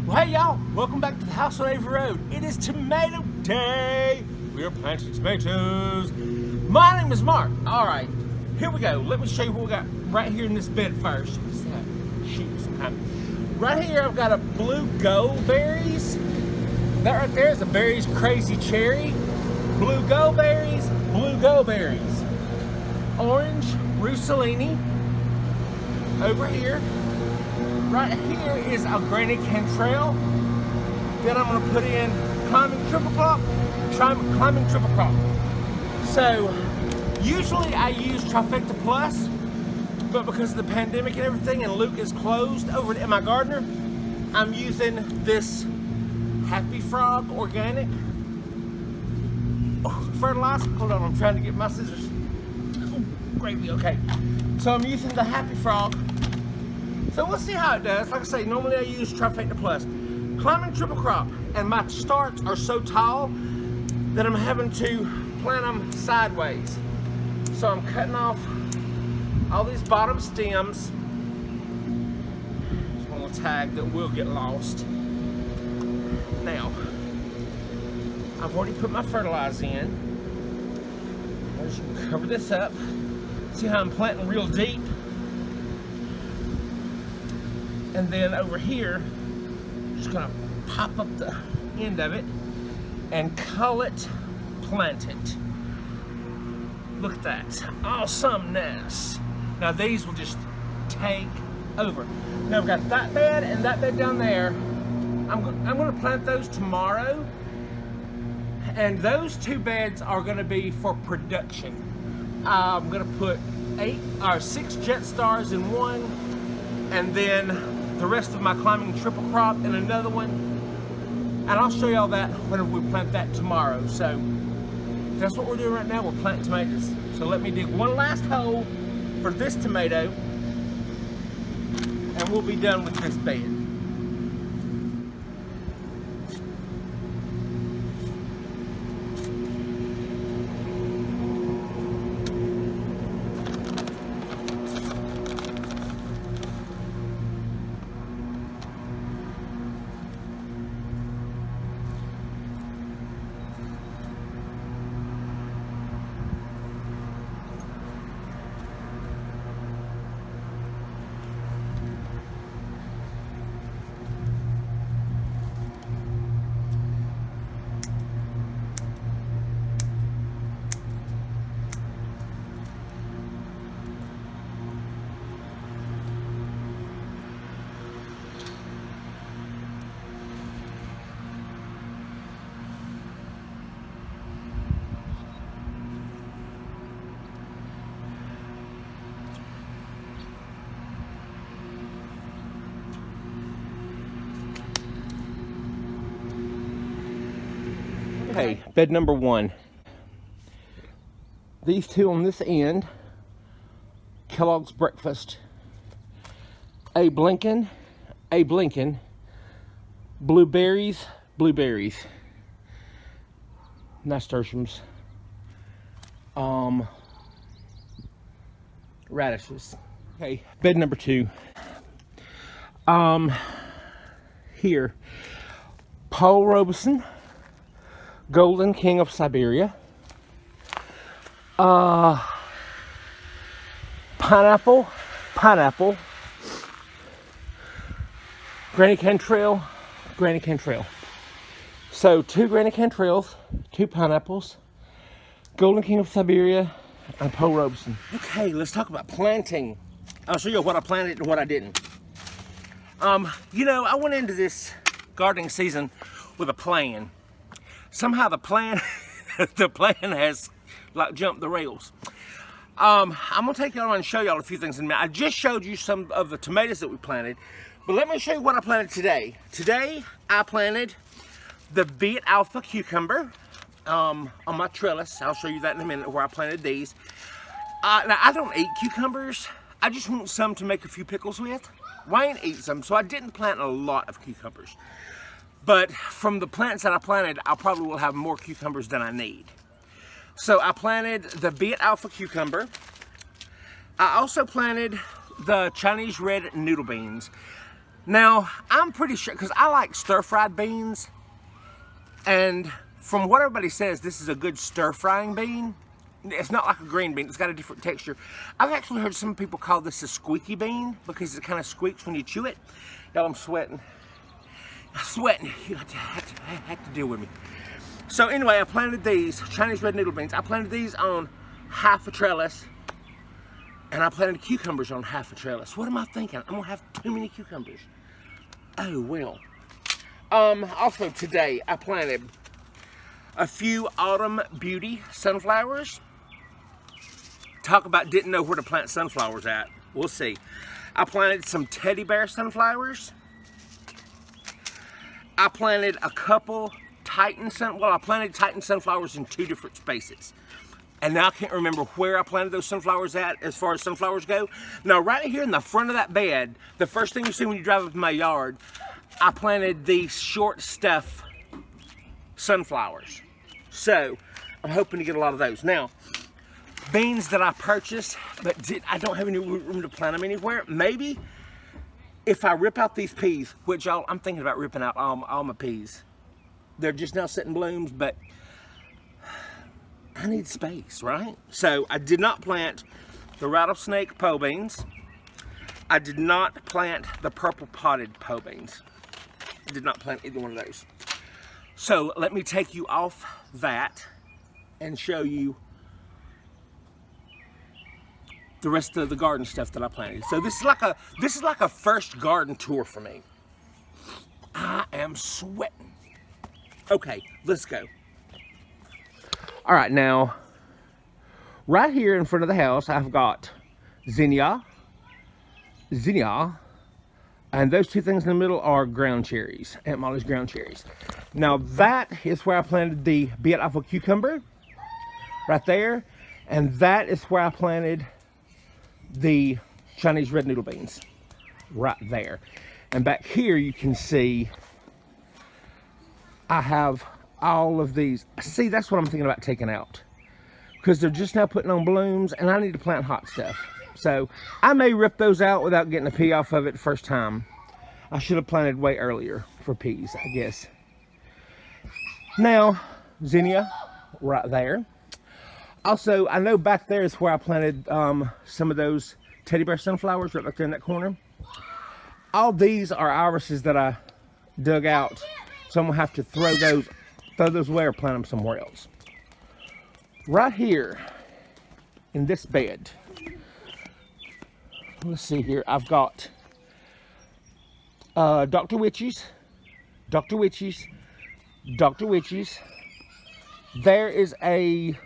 Well, hey y'all, welcome back to the house on Avery Road. It is tomato day. We are planting tomatoes. My name is Mark. All right, here we go. Let me show you what we got right here in this bed first. Right here, I've got a blue gold berries. That right there is a Berry's Crazy Cherry. Blue gold berries, orange Russolini. Over here. Right here is a Granny Cantrell. Then I'm gonna put in climbing triple crop. So usually I use Trifecta Plus, but because of the pandemic and everything and Luke is closed over at my gardener, I'm using this Happy Frog organic fertilizer. Hold on, I'm trying to get my scissors. Gravy, okay. So I'm using the Happy Frog. So we'll see how it does. Like I say, normally I use Trifecta Plus. Climbing triple crop, and my starts are so tall that I'm having to plant them sideways. So I'm cutting off all these bottom stems. There's one little tag that will get lost. Now, I've already put my fertilizer in. I just cover this up. See how I'm planting real deep? And then over here, just gonna pop up the end of it and cull it, plant it. Look at that, awesomeness. Now these will just take over. Now I've got that bed and that bed down there. I'm gonna plant those tomorrow. And those two beds are gonna be for production. I'm gonna put 6 Jet Stars in one, and then the rest of my climbing triple crop in another one, and I'll show you all that whenever we plant that tomorrow. So that's what we're doing right now. We're planting tomatoes. So let me dig one last hole for this tomato, and we'll be done with this bed. Okay, bed number one. These two on this end, Kellogg's Breakfast, a Blinken, blueberries, nasturtiums, radishes. Okay, bed number two. Here, Paul Robeson, Golden King of Siberia, pineapple, Granny Cantrell. So 2 Granny Cantrells, 2 pineapples, Golden King of Siberia, and Paul Robeson. Okay, let's talk about planting. I'll show you what I planted and what I didn't. You know, I went into this gardening season with a plan. Somehow the plan has like jumped the rails. I'm gonna take y'all and show y'all a few things in a minute. I just showed you some of the tomatoes that we planted, but let me show you what I planted today. Today I planted the Beet Alpha cucumber on my trellis. I'll show you that in a minute where I planted these. Now I don't eat cucumbers. I just want some to make a few pickles with. Wayne eats them, so I didn't plant a lot of cucumbers. But from the plants that I planted, I probably will have more cucumbers than I need. So I planted the Beet Alpha cucumber. I also planted the Chinese red noodle beans. Now, I'm pretty sure, because I like stir-fried beans, and from what everybody says, this is a good stir-frying bean. It's not like a green bean, it's got a different texture. I've actually heard some people call this a squeaky bean because it kind of squeaks when you chew it. Y'all, I'm sweating. I'm sweating. You have to deal with me. So anyway, I planted these Chinese red noodle beans. I planted these on half a trellis, and I planted cucumbers on half a trellis. What am I thinking? I'm gonna have too many cucumbers. Oh well. Also today I planted a few Autumn Beauty sunflowers. Talk about didn't know where to plant sunflowers at. We'll see. I planted some teddy bear sunflowers. I planted a couple I planted Titan sunflowers in 2 different spaces. And now I can't remember where I planted those sunflowers at as far as sunflowers go. Now right here in the front of that bed, the first thing you see when you drive up in my yard, I planted these short stuff sunflowers. So I'm hoping to get a lot of those. Now, beans that I purchased, but I don't have any room to plant them anywhere. Maybe if I rip out these peas, which I'm thinking about ripping out all my peas. They're just now setting blooms, but I need space, right? So I did not plant the rattlesnake pole beans. I did not plant the purple potted pole beans. I did not plant either one of those. So let me take you off that and show you the rest of the garden stuff that I planted. So this is like a first garden tour for me. I am sweating. Okay, let's go. All right, now right here in front of the house I've got zinnia, and those 2 things in the middle are ground cherries, Aunt Molly's ground cherries. Now that is where I planted the Beat Apple cucumber, right there, and that is where I planted the Chinese red noodle beans, right there. And back here you can see I have all of these. See, that's what I'm thinking about taking out, because they're just now putting on blooms and I need to plant hot stuff. So I may rip those out without getting a pea off of it the first time. I should have planted way earlier for peas, I guess. Now, zinnia right there. Also, I know back there is where I planted some of those teddy bear sunflowers right back there in that corner. All these are irises that I dug out, so I'm gonna have to throw those away or plant them somewhere else. Right here in this bed, let's see here, I've got Dr. Witches. There is a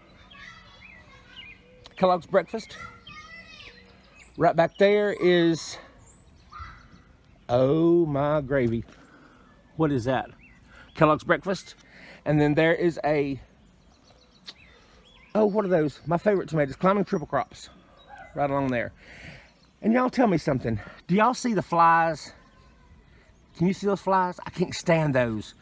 Kellogg's Breakfast. Right back there is, oh my gravy, what is that? Kellogg's Breakfast. And then there is a, oh, what are those? My favorite tomatoes, Climbing Triple Crops, right along there. And y'all tell me something. Do y'all see the flies? Can you see those flies? I can't stand those.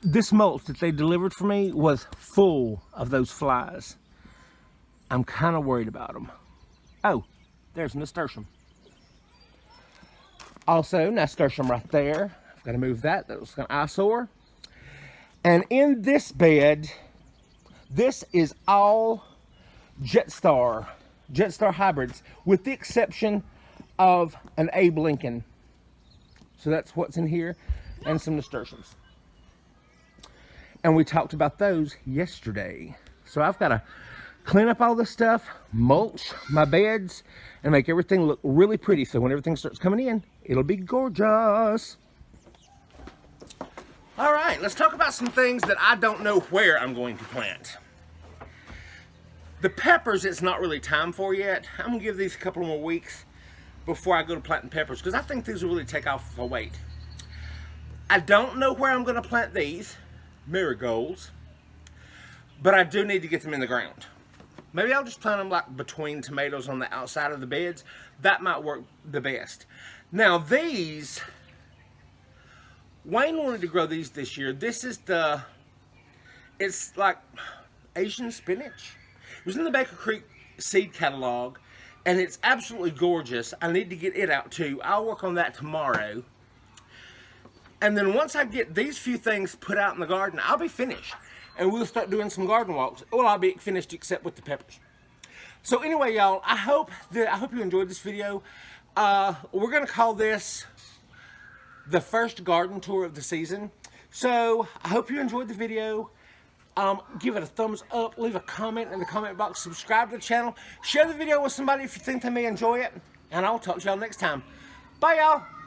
This mulch that they delivered for me was full of those flies. I'm kind of worried about them. Oh, there's an nasturtium. Also, nasturtium right there. I've got to move that. That was an eyesore. And in this bed, this is all Jetstar hybrids, with the exception of an Abe Lincoln. So that's what's in here, and some nasturtiums. And we talked about those yesterday. So I've got to clean up all this stuff, mulch my beds, and make everything look really pretty. So when everything starts coming in, it'll be gorgeous. All right, let's talk about some things that I don't know where I'm going to plant. The peppers, it's not really time for yet. I'm gonna give these a couple more weeks before I go to planting peppers, because I think these will really take off if I wait. I don't know where I'm gonna plant these marigolds, but I do need to get them in the ground. Maybe I'll just plant them like between tomatoes on the outside of the beds. That might work the best. Now these, Wayne wanted to grow these this year. This is it's like Asian spinach. It was in the Baker Creek seed catalog, and it's absolutely gorgeous. I need to get it out too. I'll work on that tomorrow. And then once I get these few things put out in the garden, I'll be finished. And we'll start doing some garden walks. Well, I'll be finished except with the peppers. So anyway, y'all, I hope you enjoyed this video. We're gonna call this the first garden tour of the season. So I hope you enjoyed the video. Give it a thumbs up, leave a comment in the comment box, subscribe to the channel, share the video with somebody if you think they may enjoy it, and I'll talk to y'all next time. Bye, y'all.